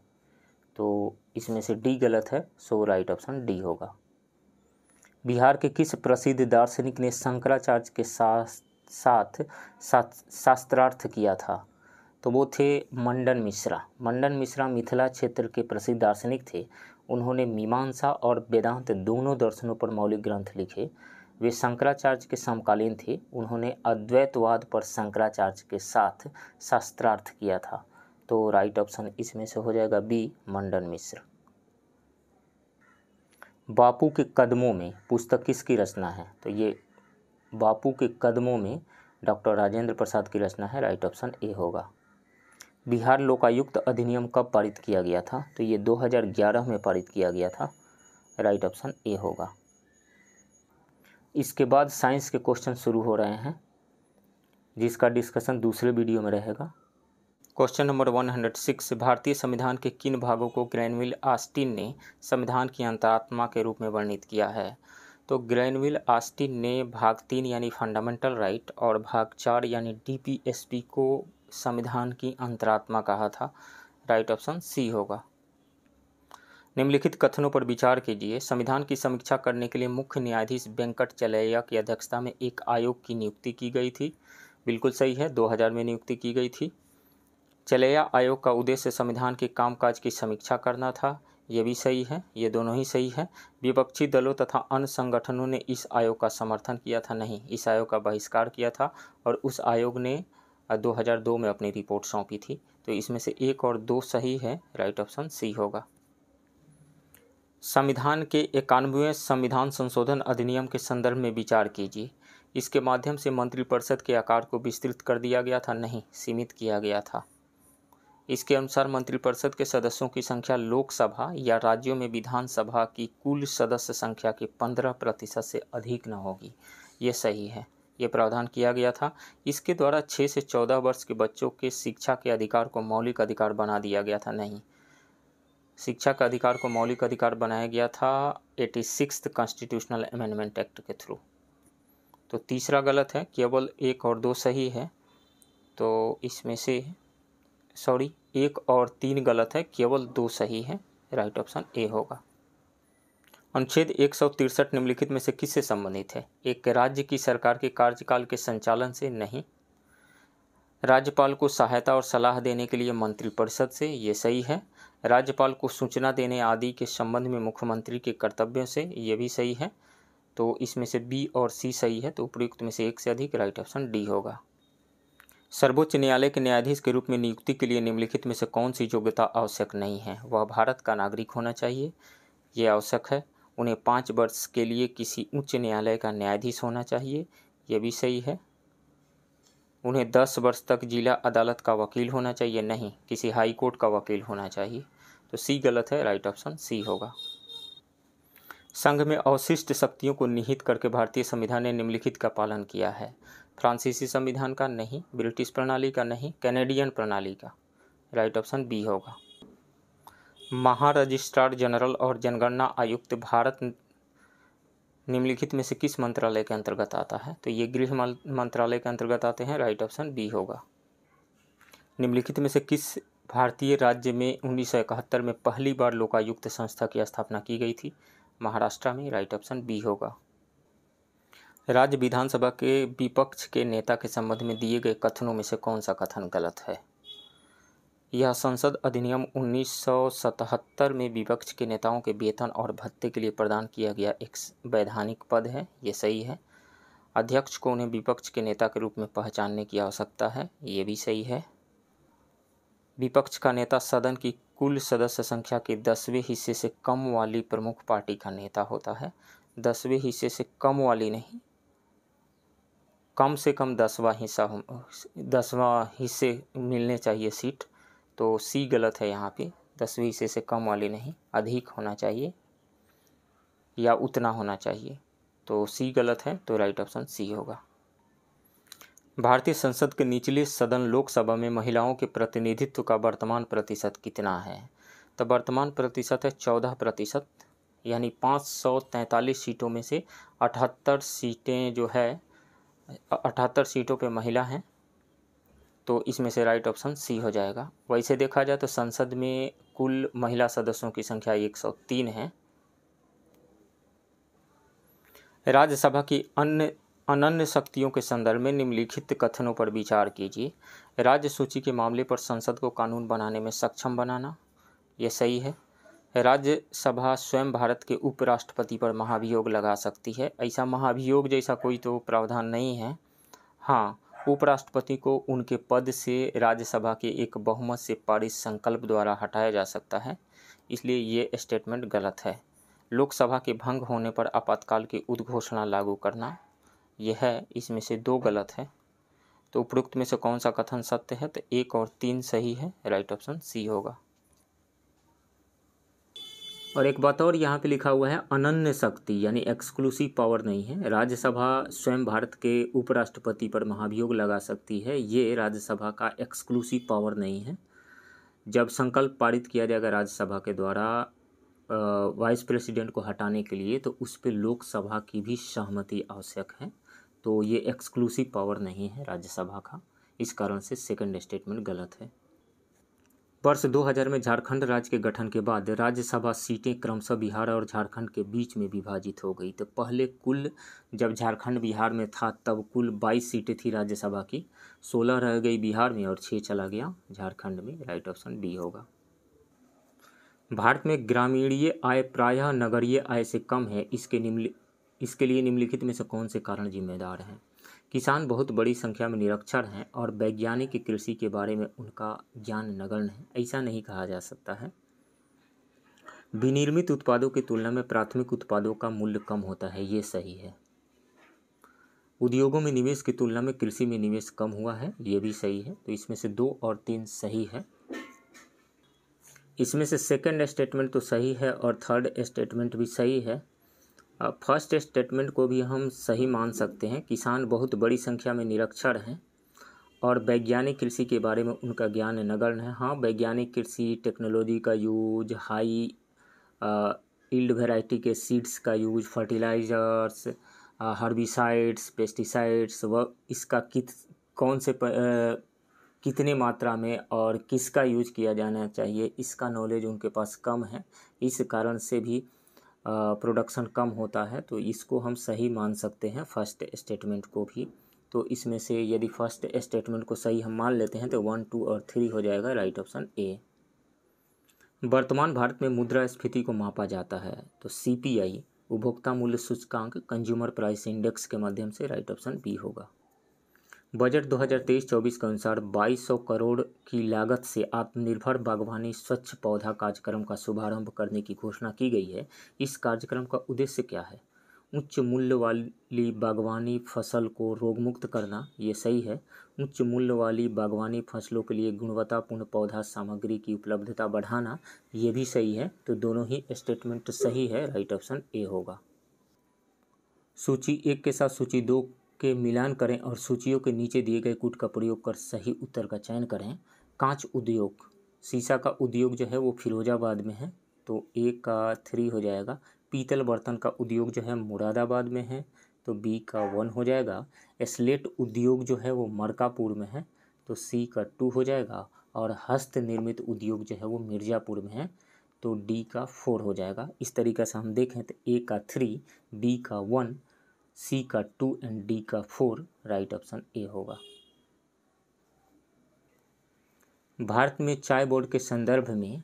तो इसमें से डी गलत है। सो राइट ऑप्शन डी होगा। बिहार के किस प्रसिद्ध दार्शनिक ने शंकराचार्य के साथ शास्त्रार्थ किया था? तो वो थे मंडन मिश्रा। मंडन मिश्रा मिथिला क्षेत्र के प्रसिद्ध दार्शनिक थे। उन्होंने मीमांसा और वेदांत दोनों दर्शनों पर मौलिक ग्रंथ लिखे। वे शंकराचार्य के समकालीन थे। उन्होंने अद्वैतवाद पर शंकराचार्य के साथ शास्त्रार्थ किया था। तो राइट ऑप्शन इसमें से हो जाएगा बी, मंडन मिश्र। बापू के कदमों में पुस्तक किसकी रचना है? तो ये बापू के कदमों में डॉक्टर राजेंद्र प्रसाद की रचना है। राइट ऑप्शन ए होगा। बिहार लोकायुक्त अधिनियम कब पारित किया गया था? तो ये 2011 में पारित किया गया था। राइट ऑप्शन ए होगा। इसके बाद साइंस के क्वेश्चन शुरू हो रहे हैं, जिसका डिस्कशन दूसरे वीडियो में रहेगा। क्वेश्चन नंबर 106, भारतीय संविधान के किन भागों को ग्रैनविल ऑस्टिन ने संविधान की अंतरात्मा के रूप में वर्णित किया है? तो ग्रैनविल ऑस्टिन ने भाग 3 यानी फंडामेंटल राइट और भाग 4 यानी डीपीएसपी को संविधान की अंतरात्मा कहा था। राइट ऑप्शन सी होगा। निम्नलिखित कथनों पर विचार कीजिए। संविधान की समीक्षा करने के लिए मुख्य न्यायाधीश वेंकट चलैया की अध्यक्षता में एक आयोग की नियुक्ति की गई थी। बिल्कुल सही है, 2000 में नियुक्ति की गई थी। चलैया आयोग का उद्देश्य संविधान के कामकाज की समीक्षा करना था, ये भी सही है, ये दोनों ही सही है। विपक्षी दलों तथा अन्य संगठनों ने इस आयोग का समर्थन किया था, नहीं, इस आयोग का बहिष्कार किया था और उस आयोग ने 2002 में अपनी रिपोर्ट सौंपी थी। तो इसमें से 1 और 2 सही है। राइट ऑप्शन सी होगा। संविधान के 91वें संविधान संशोधन अधिनियम के संदर्भ में विचार कीजिए। इसके माध्यम से मंत्रिपरिषद के आकार को विस्तृत कर दिया गया था, नहीं, सीमित किया गया था। इसके अनुसार मंत्रिपरिषद के सदस्यों की संख्या लोकसभा या राज्यों में विधानसभा की कुल सदस्य संख्या के 15% से अधिक न होगी, ये सही है, ये प्रावधान किया गया था। इसके द्वारा 6 से 14 वर्ष के बच्चों के शिक्षा के अधिकार को मौलिक अधिकार बना दिया गया था, नहीं, शिक्षा का अधिकार को मौलिक अधिकार बनाया गया था 86th कॉन्स्टिट्यूशनल अमेंडमेंट एक्ट के थ्रू। तो तीसरा गलत है, केवल 1 और 2 सही है। तो इसमें से 1 और 3 गलत है, केवल 2 सही है। राइट ऑप्शन ए होगा। अनुच्छेद 163 निम्नलिखित में से किससे संबंधित है? एक राज्य की सरकार के कार्यकाल के संचालन से, नहीं। राज्यपाल को सहायता और सलाह देने के लिए मंत्रिपरिषद से, ये सही है। राज्यपाल को सूचना देने आदि के संबंध में मुख्यमंत्री के कर्तव्यों से, ये भी सही है। तो इसमें से बी और सी सही है, तो उपयुक्त में से 1 से अधिक। राइट ऑप्शन डी होगा। सर्वोच्च न्यायालय के न्यायाधीश के रूप में नियुक्ति के लिए निम्नलिखित में से कौन सी योग्यता आवश्यक नहीं है? वह भारत का नागरिक होना चाहिए, ये आवश्यक है। उन्हें 5 वर्ष के लिए किसी उच्च न्यायालय का न्यायाधीश होना चाहिए, ये भी सही है। उन्हें 10 वर्ष तक जिला अदालत का वकील होना चाहिए, नहीं, किसी हाई कोर्ट का वकील होना चाहिए। तो सी गलत है, राइट ऑप्शन सी होगा। संघ में अवशिष्ट शक्तियों को निहित करके भारतीय संविधान ने निम्नलिखित का पालन किया है। फ्रांसीसी संविधान का नहीं, ब्रिटिश प्रणाली का नहीं, कैनेडियन प्रणाली का, राइट ऑप्शन बी होगा। महारजिस्ट्रार जनरल और जनगणना आयुक्त भारत निम्नलिखित में से किस मंत्रालय के अंतर्गत आता है? तो ये गृह मंत्रालय के अंतर्गत आते हैं, राइट ऑप्शन बी होगा। निम्नलिखित में से किस भारतीय राज्य में 1971 में पहली बार लोकायुक्त संस्था की स्थापना की गई थी? महाराष्ट्र में, राइट ऑप्शन बी होगा। राज्य विधानसभा के विपक्ष के नेता के संबंध में दिए गए कथनों में से कौन सा कथन गलत है? यह संसद अधिनियम 1977 में विपक्ष के नेताओं के वेतन और भत्ते के लिए प्रदान किया गया एक वैधानिक पद है, ये सही है। अध्यक्ष को उन्हें विपक्ष के नेता के रूप में पहचानने की आवश्यकता है, ये भी सही है। विपक्ष का नेता सदन की कुल सदस्य संख्या के 10वें हिस्से से कम वाली प्रमुख पार्टी का नेता होता है। 10वें हिस्से से कम वाली नहीं, कम से कम 10वां हिस्से मिलने चाहिए सीट, तो सी गलत है यहाँ पे। 10वें हिस्से से कम वाली नहीं, अधिक होना चाहिए या उतना होना चाहिए, तो सी गलत है, तो राइट ऑप्शन सी होगा। भारतीय संसद के निचले सदन लोकसभा में महिलाओं के प्रतिनिधित्व का वर्तमान प्रतिशत कितना है? तो वर्तमान प्रतिशत है 14%, यानी 543 सीटों में से 78 सीटें जो है 78 सीटों पे महिला हैं, तो इसमें से राइट ऑप्शन सी हो जाएगा। वैसे देखा जाए तो संसद में कुल महिला सदस्यों की संख्या 103 है। राज्यसभा की अनन्य शक्तियों के संदर्भ में निम्नलिखित कथनों पर विचार कीजिए। राज्य सूची के मामले पर संसद को कानून बनाने में सक्षम बनाना, यह सही है। राज्यसभा स्वयं भारत के उपराष्ट्रपति पर महाभियोग लगा सकती है। ऐसा महाभियोग जैसा कोई तो प्रावधान नहीं है। हाँ, उपराष्ट्रपति को उनके पद से राज्यसभा के एक बहुमत से पारित संकल्प द्वारा हटाया जा सकता है, इसलिए ये स्टेटमेंट गलत है। लोकसभा के भंग होने पर आपातकाल की उद्घोषणा लागू करना, यह है, इसमें से 2 गलत है। तो उपरोक्त में से कौन सा कथन सत्य है? तो 1 और 3 सही है, राइट ऑप्शन सी होगा। और एक बात और यहाँ पे लिखा हुआ है, अनन्य शक्ति, यानी एक्सक्लूसिव पावर नहीं है। राज्यसभा स्वयं भारत के उपराष्ट्रपति पर महाभियोग लगा सकती है, ये राज्यसभा का एक्सक्लूसिव पावर नहीं है। जब संकल्प पारित किया जाएगा राज्यसभा के द्वारा वाइस प्रेसिडेंट को हटाने के लिए, तो उस पर लोकसभा की भी सहमति आवश्यक है, तो ये एक्सक्लूसिव पावर नहीं है राज्यसभा का। इस कारण से सेकंड स्टेटमेंट गलत है। वर्ष 2000 में झारखंड राज्य के गठन के बाद राज्यसभा सीटें क्रमशः बिहार और झारखंड के बीच में विभाजित हो गई। तो पहले कुल, जब झारखंड बिहार में था तब कुल 22 सीटें थी राज्यसभा की, 16 रह गई बिहार में और 6 चला गया झारखंड में, राइट ऑप्शन बी होगा। भारत में ग्रामीणीय आय प्रायः नगरीय आय से कम है, इसके लिए निम्नलिखित में से कौन से कारण जिम्मेदार हैं? किसान बहुत बड़ी संख्या में निरक्षर हैं और वैज्ञानिक कृषि के बारे में उनका ज्ञान नगण्य है, ऐसा नहीं कहा जा सकता है। विनिर्मित उत्पादों की तुलना में प्राथमिक उत्पादों का मूल्य कम होता है, ये सही है। उद्योगों में निवेश की तुलना में कृषि में निवेश कम हुआ है, ये भी सही है। तो इसमें से 2 और 3 सही है। इसमें से सेकंड स्टेटमेंट तो सही है और थर्ड स्टेटमेंट भी सही है। फर्स्ट स्टेटमेंट को भी हम सही मान सकते हैं। किसान बहुत बड़ी संख्या में निरक्षर हैं और वैज्ञानिक कृषि के बारे में उनका ज्ञान नगण्य है। हाँ, वैज्ञानिक कृषि, टेक्नोलॉजी का यूज, हाई यील्ड वैरायटी के सीड्स का यूज, फर्टिलाइजर्स, हर्बिसाइड्स, पेस्टिसाइड्स, वह इसका कौन से कितने मात्रा में और किसका यूज किया जाना चाहिए, इसका नॉलेज उनके पास कम है। इस कारण से भी प्रोडक्शन कम होता है, तो इसको हम सही मान सकते हैं, फर्स्ट स्टेटमेंट को भी। तो इसमें से यदि फर्स्ट स्टेटमेंट को सही हम मान लेते हैं तो 1, 2 और 3 हो जाएगा, राइट ऑप्शन ए। वर्तमान भारत में मुद्रास्फीति को मापा जाता है, तो सीपीआई, उपभोक्ता मूल्य सूचकांक, कंज्यूमर प्राइस इंडेक्स के माध्यम से, राइट ऑप्शन बी होगा। बजट 2023-24 के अनुसार 2200 करोड़ की लागत से आत्मनिर्भर बागवानी स्वच्छ पौधा कार्यक्रम का शुभारंभ करने की घोषणा की गई है। इस कार्यक्रम का उद्देश्य क्या है? उच्च मूल्य वाली बागवानी फसल को रोगमुक्त करना, ये सही है। उच्च मूल्य वाली बागवानी फसलों के लिए गुणवत्तापूर्ण पौधा सामग्री की उपलब्धता बढ़ाना, ये भी सही है। तो दोनों ही स्टेटमेंट सही है, राइट ऑप्शन ए होगा। सूची 1 के साथ सूची 2 के मिलान करें और सूचियों के नीचे दिए गए कूट का प्रयोग कर सही उत्तर का चयन करें। कांच उद्योग, शीशा का उद्योग जो है वो फिरोजाबाद में है, तो ए का 3 हो जाएगा। पीतल बर्तन का उद्योग जो है मुरादाबाद में है, तो बी का 1 हो जाएगा। स्लेट उद्योग जो है वो मरकापुर में है, तो सी का 2 हो जाएगा। और हस्त निर्मित उद्योग जो है वो मिर्ज़ापुर में है, तो डी का 4 हो जाएगा। इस तरीक़े से हम देखें तो ए का 3, बी का 1, सी का 2 एंड डी का 4, राइट ऑप्शन ए होगा। भारत में चाय बोर्ड के संदर्भ में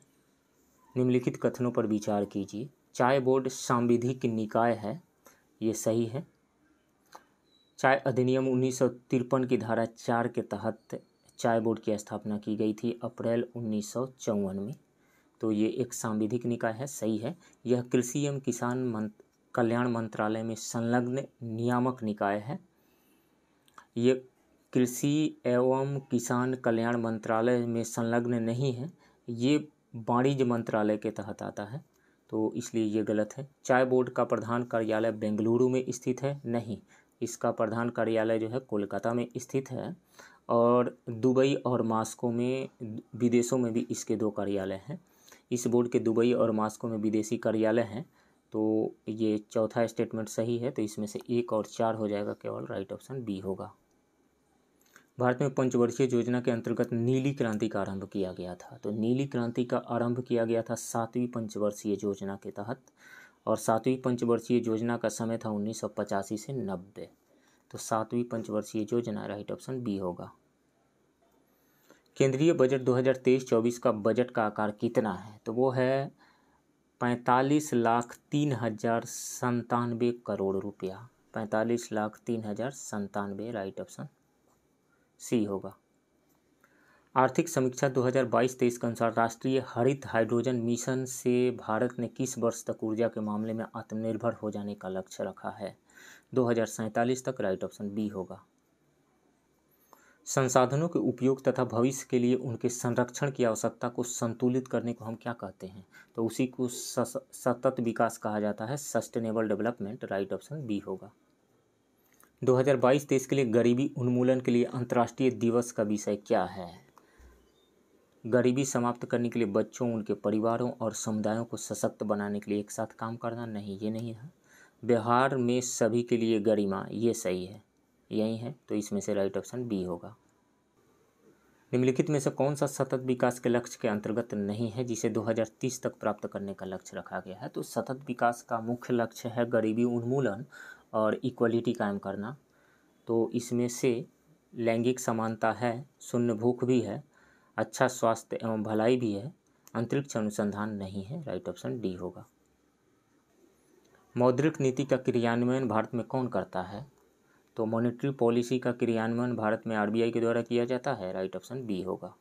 निम्नलिखित कथनों पर विचार कीजिए। चाय बोर्ड सांविधिक निकाय है, ये सही है। चाय अधिनियम 1953 की धारा 4 के तहत चाय बोर्ड की स्थापना की गई थी अप्रैल 1954 में, तो ये एक सांविधिक निकाय है, सही है। यह कृषि एवं किसान कल्याण मंत्रालय में संलग्न नियामक निकाय है। ये कृषि एवं किसान कल्याण मंत्रालय में संलग्न नहीं है, ये वाणिज्य मंत्रालय के तहत आता है, तो इसलिए ये गलत है। चाय बोर्ड का प्रधान कार्यालय बेंगलुरु में स्थित है, नहीं, इसका प्रधान कार्यालय जो है कोलकाता में स्थित है। और दुबई और मास्को में, विदेशों में भी इसके 2 कार्यालय हैं। इस बोर्ड के दुबई और मास्को में विदेशी कार्यालय हैं, तो ये चौथा स्टेटमेंट सही है। तो इसमें से 1 और 4 हो जाएगा केवल, राइट ऑप्शन बी होगा। भारत में पंचवर्षीय योजना के अंतर्गत नीली क्रांति का आरंभ किया गया था, तो नीली क्रांति का आरंभ किया गया था 7वीं पंचवर्षीय योजना के तहत, और 7वीं पंचवर्षीय योजना का समय था 1985 से 90, तो 7वीं पंचवर्षीय योजना, राइट ऑप्शन बी होगा। केंद्रीय बजट 2023-24 का बजट का आकार कितना है, तो वो है 45,03,097 करोड़ रुपया, 45,03,097, राइट ऑप्शन सी होगा। आर्थिक समीक्षा 2022-23 के अनुसार राष्ट्रीय हरित हाइड्रोजन मिशन से भारत ने किस वर्ष तक ऊर्जा के मामले में आत्मनिर्भर हो जाने का लक्ष्य रखा है, 2047 तक, राइट ऑप्शन बी होगा। संसाधनों के उपयोग तथा भविष्य के लिए उनके संरक्षण की आवश्यकता को संतुलित करने को हम क्या कहते हैं, तो उसी को सतत विकास कहा जाता है, sustainable development, right option B होगा। 2022-23 के लिए गरीबी उन्मूलन के लिए अंतर्राष्ट्रीय दिवस का विषय क्या है? गरीबी समाप्त करने के लिए बच्चों, उनके परिवारों और समुदायों को सशक्त बनाने के लिए एक साथ काम करना, नहीं, ये नहीं है। बिहार में सभी के लिए गरिमा, ये सही है, यही है, तो इसमें से राइट ऑप्शन बी होगा। निम्नलिखित में से कौन सा सतत विकास के लक्ष्य के अंतर्गत नहीं है जिसे 2030 तक प्राप्त करने का लक्ष्य रखा गया है, तो सतत विकास का मुख्य लक्ष्य है गरीबी उन्मूलन और इक्वलिटी कायम करना, तो इसमें से लैंगिक समानता है, शून्य भूख भी है, अच्छा स्वास्थ्य एवं भलाई भी है, अंतरिक्ष अनुसंधान नहीं है, राइट ऑप्शन डी होगा। मौद्रिक नीति का क्रियान्वयन भारत में कौन करता है, तो मॉनेटरी पॉलिसी का क्रियान्वयन भारत में आरबीआई के द्वारा किया जाता है, राइट ऑप्शन बी होगा।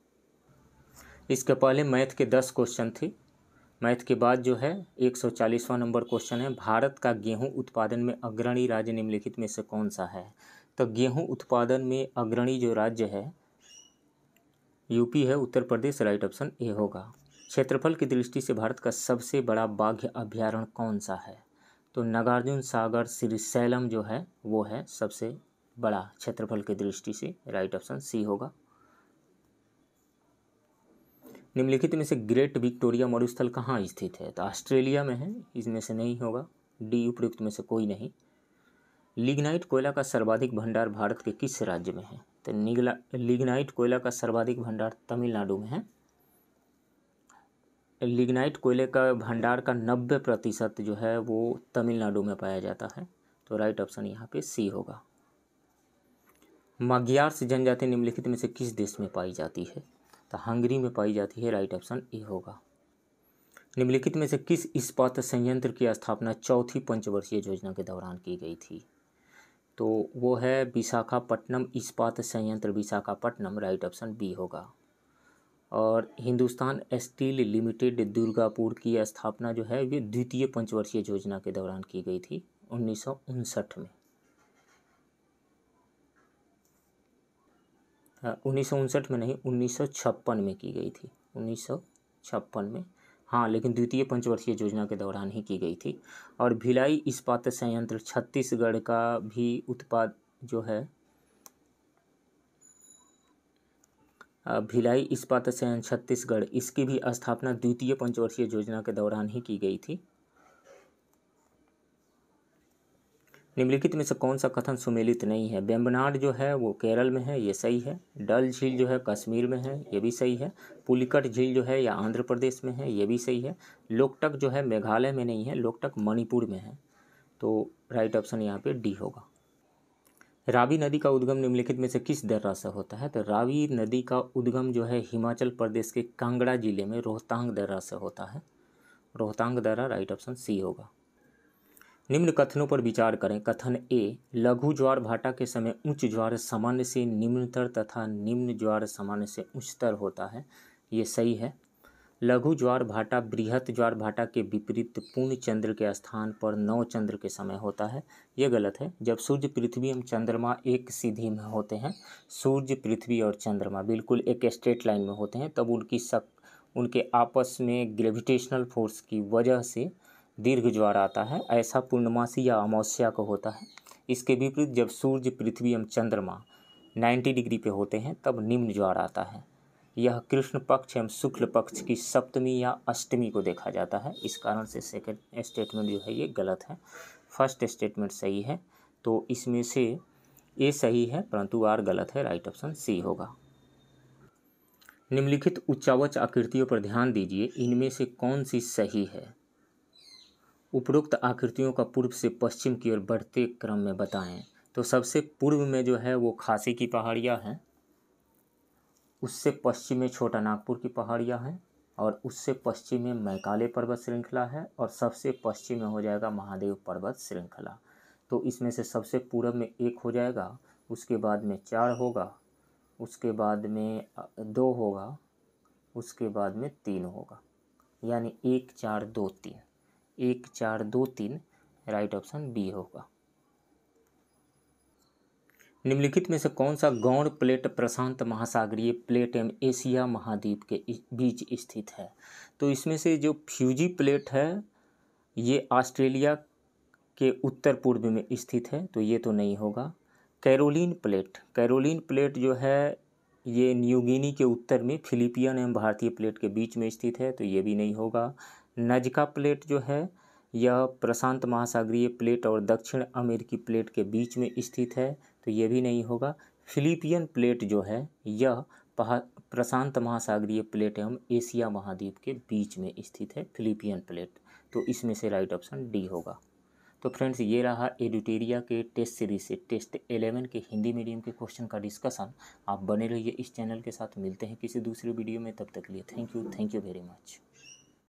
इसके पहले मैथ के 10 क्वेश्चन थे, मैथ के बाद जो है 140वां नंबर क्वेश्चन है, भारत का गेहूं उत्पादन में अग्रणी राज्य निम्नलिखित में से कौन सा है, तो गेहूं उत्पादन में अग्रणी जो राज्य है यूपी है, Uttar Pradesh, right option A होगा। क्षेत्रफल की दृष्टि से भारत का सबसे बड़ा बाघ अभ्यारण्य कौन सा है, तो नागार्जुन सागर श्रीशैलम जो है वो है सबसे बड़ा क्षेत्रफल की दृष्टि से, राइट ऑप्शन सी होगा। निम्नलिखित में से ग्रेट विक्टोरिया मरुस्थल कहाँ स्थित है, तो ऑस्ट्रेलिया में है, इसमें से नहीं होगा, डी उपयुक्त में से कोई नहीं। लिग्नाइट कोयला का सर्वाधिक भंडार भारत के किस राज्य में है, तो लिग्नाइट कोयला का सर्वाधिक भंडार तमिलनाडु में है। लिग्नाइट कोयले का भंडार का 90% जो है वो तमिलनाडु में पाया जाता है, तो राइट ऑप्शन यहाँ पे सी होगा। magyarस जनजाति निम्नलिखित में से किस देश में पाई जाती है, तो हंगरी में पाई जाती है, राइट ऑप्शन ए होगा। निम्नलिखित में से किस इस्पात संयंत्र की स्थापना चौथी पंचवर्षीय योजना के दौरान की गई थी, तो वो है विशाखापट्टनम इस्पात संयंत्र, विशाखापट्टनम, राइट ऑप्शन बी होगा। और हिंदुस्तान स्टील लिमिटेड दुर्गापुर की स्थापना जो है वे द्वितीय पंचवर्षीय योजना के दौरान की गई थी, 1959 में। 1959 में नहीं, 1956 में की गई थी, 1956 में। हाँ, लेकिन द्वितीय पंचवर्षीय योजना के दौरान ही की गई थी। और भिलाई इस्पात संयंत्र छत्तीसगढ़ का भी उत्पाद जो है, भिलाई इस्पात संयंत्र छत्तीसगढ़, इसकी भी स्थापना द्वितीय पंचवर्षीय योजना के दौरान ही की गई थी। निम्नलिखित में से कौन सा कथन सुमेलित नहीं है? वेम्बनाड जो है वो केरल में है, ये सही है। डल झील जो है कश्मीर में है, ये भी सही है। पुलिकट झील जो है या आंध्र प्रदेश में है, ये भी सही है। लोकटक जो है मेघालय में नहीं है, लोकटक मणिपुर में है। तो राइट ऑप्शन यहाँ पे डी होगा। रावी नदी का उद्गम निम्नलिखित में से किस दर्रा से होता है? तो रावी नदी का उद्गम जो है हिमाचल प्रदेश के कांगड़ा जिले में रोहतांग दर्रा से होता है। रोहतांग दर्रा, राइट ऑप्शन सी होगा। निम्न कथनों पर विचार करें। कथन ए, लघु ज्वार भाटा के समय उच्च ज्वार सामान्य से निम्नतर तथा निम्न ज्वार सामान्य से उच्चतर होता है, ये सही है। लघु ज्वार भाटा बृहत ज्वार भाटा के विपरीत पूर्ण चंद्र के स्थान पर नव चंद्र के समय होता है, ये गलत है। जब सूर्य पृथ्वी एवं चंद्रमा एक सीधी में होते हैं, सूर्य पृथ्वी और चंद्रमा बिल्कुल एक स्ट्रेट लाइन में होते हैं, तब उनके आपस में ग्रेविटेशनल फोर्स की वजह से दीर्घ ज्वार आता है। ऐसा पूर्णमासी या अमावस्या को होता है। इसके विपरीत जब सूर्य पृथ्वी एवं चंद्रमा 90 डिग्री पे होते हैं तब निम्न ज्वार आता है। यह कृष्ण पक्ष एवं शुक्ल पक्ष की सप्तमी या अष्टमी को देखा जाता है। इस कारण से सेकंड स्टेटमेंट जो है ये गलत है। फर्स्ट स्टेटमेंट सही है। तो इसमें से ए सही है परंतु आर गलत है, राइट ऑप्शन सी होगा। निम्नलिखित उच्चावच आकृतियों पर ध्यान दीजिए, इनमें से कौन सी सही है? उपरोक्त आकृतियों का पूर्व से पश्चिम की ओर बढ़ते क्रम में बताएं। तो सबसे पूर्व में जो है वो खासी की पहाड़ियाँ हैं, उससे पश्चिम में छोटा नागपुर की पहाड़ियाँ हैं, और उससे पश्चिम में मैकाले पर्वत श्रृंखला है, और सबसे पश्चिम में हो जाएगा महादेव पर्वत श्रृंखला। तो इसमें से सबसे पूर्व में 1 हो जाएगा, उसके बाद में 4 होगा, उसके बाद में 2 होगा, उसके बाद में 3 होगा, यानी 1 4 2 3, 1 4 2 3, राइट ऑप्शन बी होगा। निम्नलिखित में से कौन सा गौण प्लेट प्रशांत महासागरीय प्लेट एवं एशिया महाद्वीप के बीच स्थित है? तो इसमें से जो फ्यूजी प्लेट है ये ऑस्ट्रेलिया के उत्तर पूर्व में स्थित है, तो ये तो नहीं होगा। कैरोलिन प्लेट जो है ये न्यू गिनी के उत्तर में फिलिपियन एवं भारतीय प्लेट के बीच में स्थित है, तो ये भी नहीं होगा। नजका प्लेट जो है यह प्रशांत महासागरीय प्लेट और दक्षिण अमेरिकी प्लेट के बीच में स्थित है, तो ये भी नहीं होगा। फिलिपियन प्लेट जो है यह प्रशांत महासागरीय प्लेट एवं एशिया महाद्वीप के बीच में स्थित है, फिलिपियन प्लेट। तो इसमें से राइट ऑप्शन डी होगा। तो फ्रेंड्स, ये रहा एडुटेरिया के टेस्ट सीरीज से टेस्ट 11 के हिंदी मीडियम के क्वेश्चन का डिस्कशन। आप बने रहिए इस चैनल के साथ। मिलते हैं किसी दूसरे वीडियो में, तब तक के लिए थैंक यू वेरी मच।